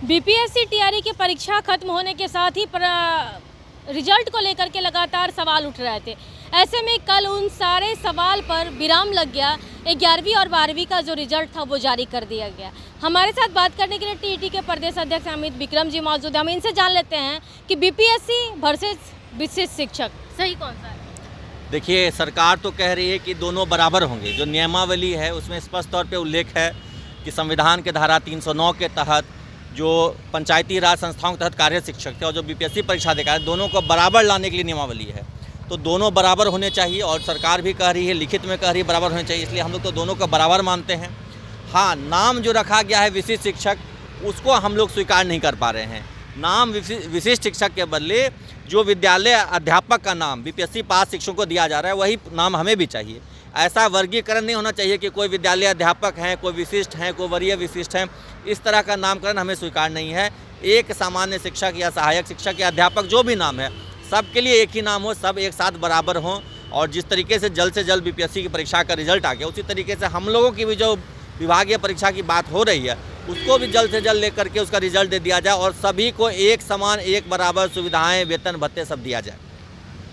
BPSC TRE की परीक्षा खत्म होने के साथ ही रिजल्ट को लेकर के लगातार सवाल उठ रहे थे। ऐसे में कल उन सारे सवाल पर विराम लग गया। 11वीं और 12वीं का जो रिजल्ट था वो जारी कर दिया गया। हमारे साथ बात करने के लिए टीईटी के प्रदेश अध्यक्ष अमित विक्रम जी मौजूद हैं। हम इनसे जान लेते हैं कि बीपीएससी वर्सेस विशिष्ट शिक्षक सही कौन सा है। देखिए, सरकार तो कह रही है कि दोनों बराबर होंगे। जो नियमावली है उसमें स्पष्ट तौर पे उल्लेख है कि संविधान के धारा 309 के तहत जो पंचायती राज संस्थाओं के तहत कार्य शिक्षक थे और जो बीपीएससी परीक्षा देगा है, दोनों को बराबर लाने के लिए नियमावली है। तो दोनों बराबर होने चाहिए और सरकार भी कह रही है, लिखित में कह रही है बराबर होने चाहिए, इसलिए हम लोग तो दोनों को बराबर मानते हैं। हाँ, नाम जो रखा गया है विशिष्ट शिक्षक, उसको हम लोग स्वीकार नहीं कर पा रहे हैं। नाम विशिष्ट शिक्षक के बदले जो विद्यालय अध्यापक का नाम बीपीएससी पास शिक्षकों को दिया जा रहा है वही नाम हमें भी चाहिए। ऐसा वर्गीकरण नहीं होना चाहिए कि कोई विद्यालय अध्यापक हैं, कोई विशिष्ट हैं, कोई वरीय विशिष्ट हैं। इस तरह का नामकरण हमें स्वीकार नहीं है। एक सामान्य शिक्षक या सहायक शिक्षक या अध्यापक जो भी नाम है, सबके लिए एक ही नाम हो, सब एक साथ बराबर हों। और जिस तरीके से जल्द बीपीएससी की परीक्षा का रिजल्ट आ गया, उसी तरीके से हम लोगों की भी जो विभागीय परीक्षा की बात हो रही है उसको भी जल्द से जल्द लेकर के उसका रिजल्ट दे दिया जाए और सभी को एक समान, एक बराबर सुविधाएं, वेतन भत्ते सब दिया जाए।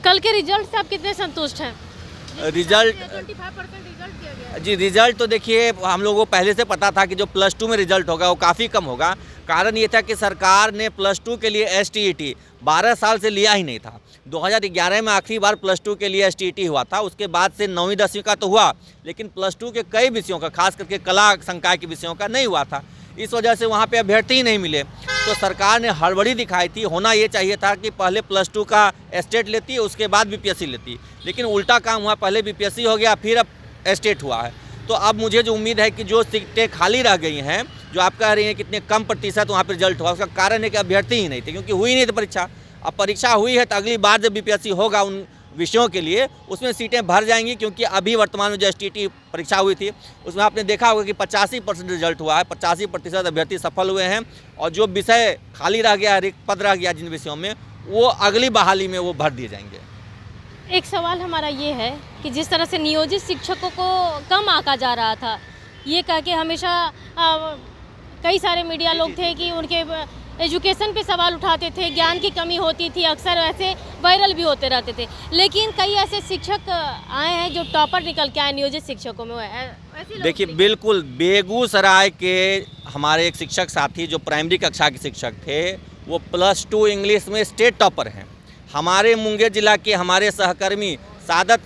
कल के रिजल्ट से आप कितने संतुष्ट हैं? रिजल्ट 25% रिजल्ट दिया गया। जी, रिजल्ट तो देखिए हम लोगों को पहले से पता था कि जो +2 में रिजल्ट होगा वो काफ़ी कम होगा। कारण ये था कि सरकार ने +2 के लिए एसटीईटी 12 साल से लिया ही नहीं था। 2011 में आखिरी बार +2 के लिए एसटीईटी हुआ था। उसके बाद से 9वीं 10वीं का तो हुआ, लेकिन +2 के कई विषयों का, खास करके कला संकाय के विषयों का नहीं हुआ था। इस वजह से वहाँ पे अभ्यर्थी ही नहीं मिले। तो सरकार ने हड़बड़ी दिखाई थी। होना ये चाहिए था कि पहले +2 का एस्टेट लेती, उसके बाद बीपीएससी लेती, लेकिन उल्टा काम हुआ। पहले बीपीएससी हो गया, फिर अब एस्टेट हुआ है। तो अब मुझे जो उम्मीद है कि जो सीटें खाली रह गई हैं, जो आप कह रही हैं कितने कम प्रतिशत वहाँ पर रिजल्ट हुआ, उसका कारण है कि अभ्यर्थी ही नहीं थे, क्योंकि हुई नहीं थी परीक्षा। अब परीक्षा हुई है तो अगली बार जब बीपीएससी होगा उन विषयों के लिए, उसमें सीटें भर जाएंगी। क्योंकि अभी वर्तमान में जो एसटीईटी परीक्षा हुई थी उसमें आपने देखा होगा कि 85% रिजल्ट हुआ है, 85% अभ्यर्थी सफल हुए हैं। और जो विषय खाली रह गया, रिक्त पद रह गया जिन विषयों में, वो अगली बहाली में वो भर दिए जाएंगे। एक सवाल हमारा ये है कि जिस तरह से नियोजित शिक्षकों को कम आंका जा रहा था, ये कह के हमेशा कई सारे मीडिया लोग थे कि उनके एजुकेशन पे सवाल उठाते थे, ज्ञान की कमी होती थी, अक्सर ऐसे वायरल भी होते रहते थे। लेकिन कई ऐसे शिक्षक आए हैं जो टॉपर निकल के आए नियोजित शिक्षकों में। देखिए, बिल्कुल बेगूसराय के हमारे एक शिक्षक साथी जो प्राइमरी कक्षा के शिक्षक थे, वो +2 इंग्लिश में स्टेट टॉपर हैं। हमारे मुंगेर जिला के हमारे सहकर्मी सादत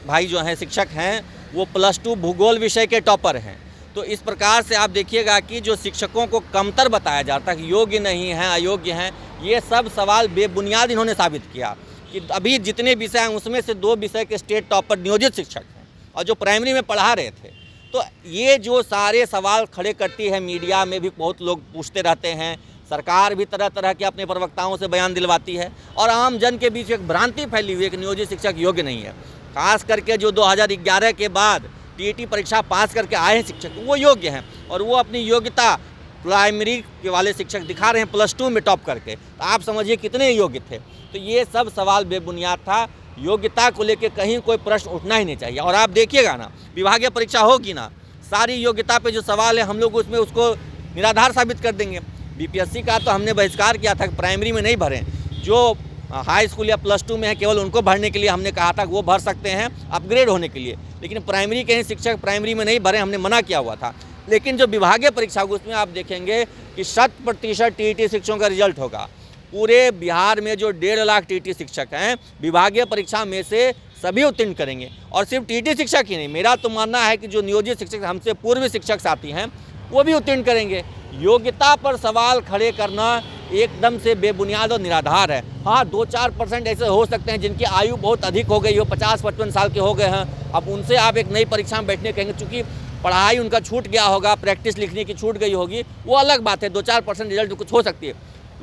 भाई जो हैं शिक्षक हैं, वो +2 भूगोल विषय के टॉपर हैं। तो इस प्रकार से आप देखिएगा कि जो शिक्षकों को कमतर बताया जाता है कि योग्य नहीं हैं, अयोग्य हैं, ये सब सवाल बेबुनियाद इन्होंने साबित किया कि अभी जितने विषय हैं उसमें से 2 विषय के स्टेट टॉपर नियोजित शिक्षक हैं और जो प्राइमरी में पढ़ा रहे थे। तो ये जो सारे सवाल खड़े करती है, मीडिया में भी बहुत लोग पूछते रहते हैं, सरकार भी तरह तरह के अपने प्रवक्ताओं से बयान दिलवाती है और आम जन के बीच एक भ्रांति फैली हुई है कि नियोजित शिक्षक योग्य नहीं है। खास करके जो 2011 के बाद टीईटी परीक्षा पास करके आए हैं शिक्षक, वो योग्य हैं और वो अपनी योग्यता प्राइमरी के वाले शिक्षक दिखा रहे हैं +2 में टॉप करके। तो आप समझिए कितने योग्य थे। तो ये सब सवाल बेबुनियाद था। योग्यता को लेकर कहीं कोई प्रश्न उठना ही नहीं चाहिए। और आप देखिएगा ना, विभागीय परीक्षा होगी ना, सारी योग्यता पे जो सवाल है हम लोग उसमें उसको निराधार साबित कर देंगे। बीपीएससी का तो हमने बहिष्कार किया था कि प्राइमरी में नहीं भरें। जो हाई स्कूल या +2 में है केवल उनको भरने के लिए हमने कहा था कि वो भर सकते हैं अपग्रेड होने के लिए, लेकिन प्राइमरी के ही शिक्षक प्राइमरी में नहीं भरे, हमने मना किया हुआ था। लेकिन जो विभागीय परीक्षा होगी उसमें आप देखेंगे कि 100% टीईटी शिक्षकों का रिजल्ट होगा। पूरे बिहार में जो 1.5 लाख टीईटी शिक्षक हैं, विभागीय परीक्षा में से सभी उत्तीर्ण करेंगे। और सिर्फ टीईटी शिक्षक ही नहीं, मेरा तो मानना है कि जो नियोजित शिक्षक हमसे पूर्व शिक्षक साथी हैं वो भी उत्तीर्ण करेंगे। योग्यता पर सवाल खड़े करना एकदम से बेबुनियाद और निराधार है। हाँ, 2-4% ऐसे हो सकते हैं जिनकी आयु बहुत अधिक हो गई हो, 50-55 साल के हो गए हैं। अब उनसे आप एक नई परीक्षा में बैठने कहेंगे, चूँकि पढ़ाई उनका छूट गया होगा, प्रैक्टिस लिखने की छूट गई होगी, वो अलग बात है। 2-4% रिजल्ट कुछ हो सकती है,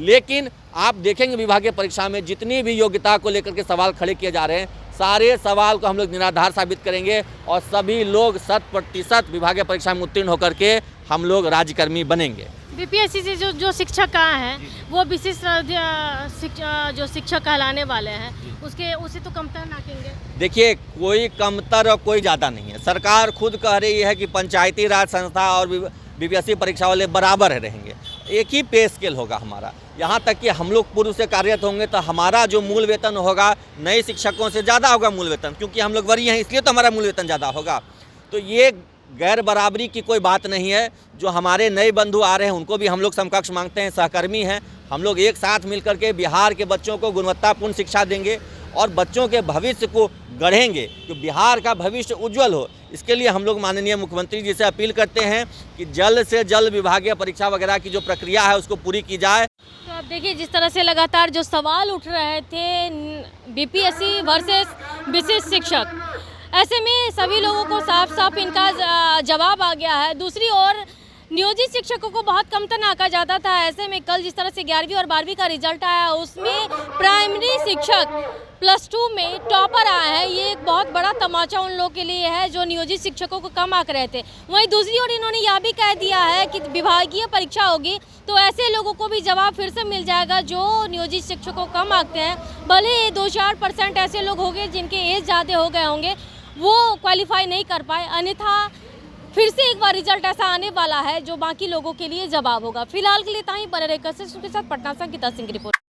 लेकिन आप देखेंगे विभागीय परीक्षा में जितनी भी योग्यता को लेकर के सवाल खड़े किए जा रहे हैं, सारे सवाल को हम लोग निराधार साबित करेंगे और सभी लोग 100% विभागीय परीक्षा में उत्तीर्ण होकर के हम लोग राज्यकर्मी बनेंगे। बीपीएससी से जो शिक्षक आए हैं वो विशिष्ट जो शिक्षक कहलाने वाले हैं, उसे तो कमतर ना कहेंगे। देखिए, कोई कमतर और कोई ज़्यादा नहीं है। सरकार खुद कह रही है कि पंचायती राज संस्था और बीपीएससी परीक्षा वाले बराबर रहेंगे। एक ही पे स्केल होगा हमारा। यहाँ तक कि हम लोग पूर्व से कार्यरत होंगे तो हमारा जो मूल वेतन होगा नए शिक्षकों से ज़्यादा होगा मूल वेतन, क्योंकि हम लोग वरीय हैं इसलिए तो हमारा मूल वेतन ज़्यादा होगा। तो ये गैर बराबरी की कोई बात नहीं है। जो हमारे नए बंधु आ रहे हैं उनको भी हम लोग समकक्ष मांगते हैं, सहकर्मी हैं। हम लोग एक साथ मिलकर के बिहार के बच्चों को गुणवत्तापूर्ण शिक्षा देंगे और बच्चों के भविष्य को गढ़ेंगे, कि बिहार का भविष्य उज्जवल हो। इसके लिए हम लोग माननीय मुख्यमंत्री जी से अपील करते हैं कि जल्द से जल्द विभागीय परीक्षा वगैरह की जो प्रक्रिया है उसको पूरी की जाए। तो आप देखिए जिस तरह से लगातार जो सवाल उठ रहे थे बीपीएससी वर्सेस विशिष्ट शिक्षक, ऐसे में सभी लोगों को साफ साफ इनका जवाब आ गया है। दूसरी ओर नियोजित शिक्षकों को बहुत कमतर आंका जाता था। ऐसे में कल जिस तरह से 11वीं और 12वीं का रिजल्ट आया उसमें प्राइमरी शिक्षक +2 में टॉपर आए हैं। ये एक बहुत बड़ा तमाचा उन लोगों के लिए है जो नियोजित शिक्षकों को कम आंक रहे थे। वहीं दूसरी ओर इन्होंने यह भी कह दिया है कि विभागीय परीक्षा होगी तो ऐसे लोगों को भी जवाब फिर से मिल जाएगा जो नियोजित शिक्षकों को कम आंकते हैं। भले 2-4% ऐसे लोग होंगे जिनके एज ज़्यादा हो गए होंगे, वो क्वालिफाई नहीं कर पाए, अन्यथा फिर से एक बार रिजल्ट ऐसा आने वाला है जो बाकी लोगों के लिए जवाब होगा। फिलहाल के लिए ताही बने रहे के साथ पटना से अंकिता सिंह की रिपोर्ट।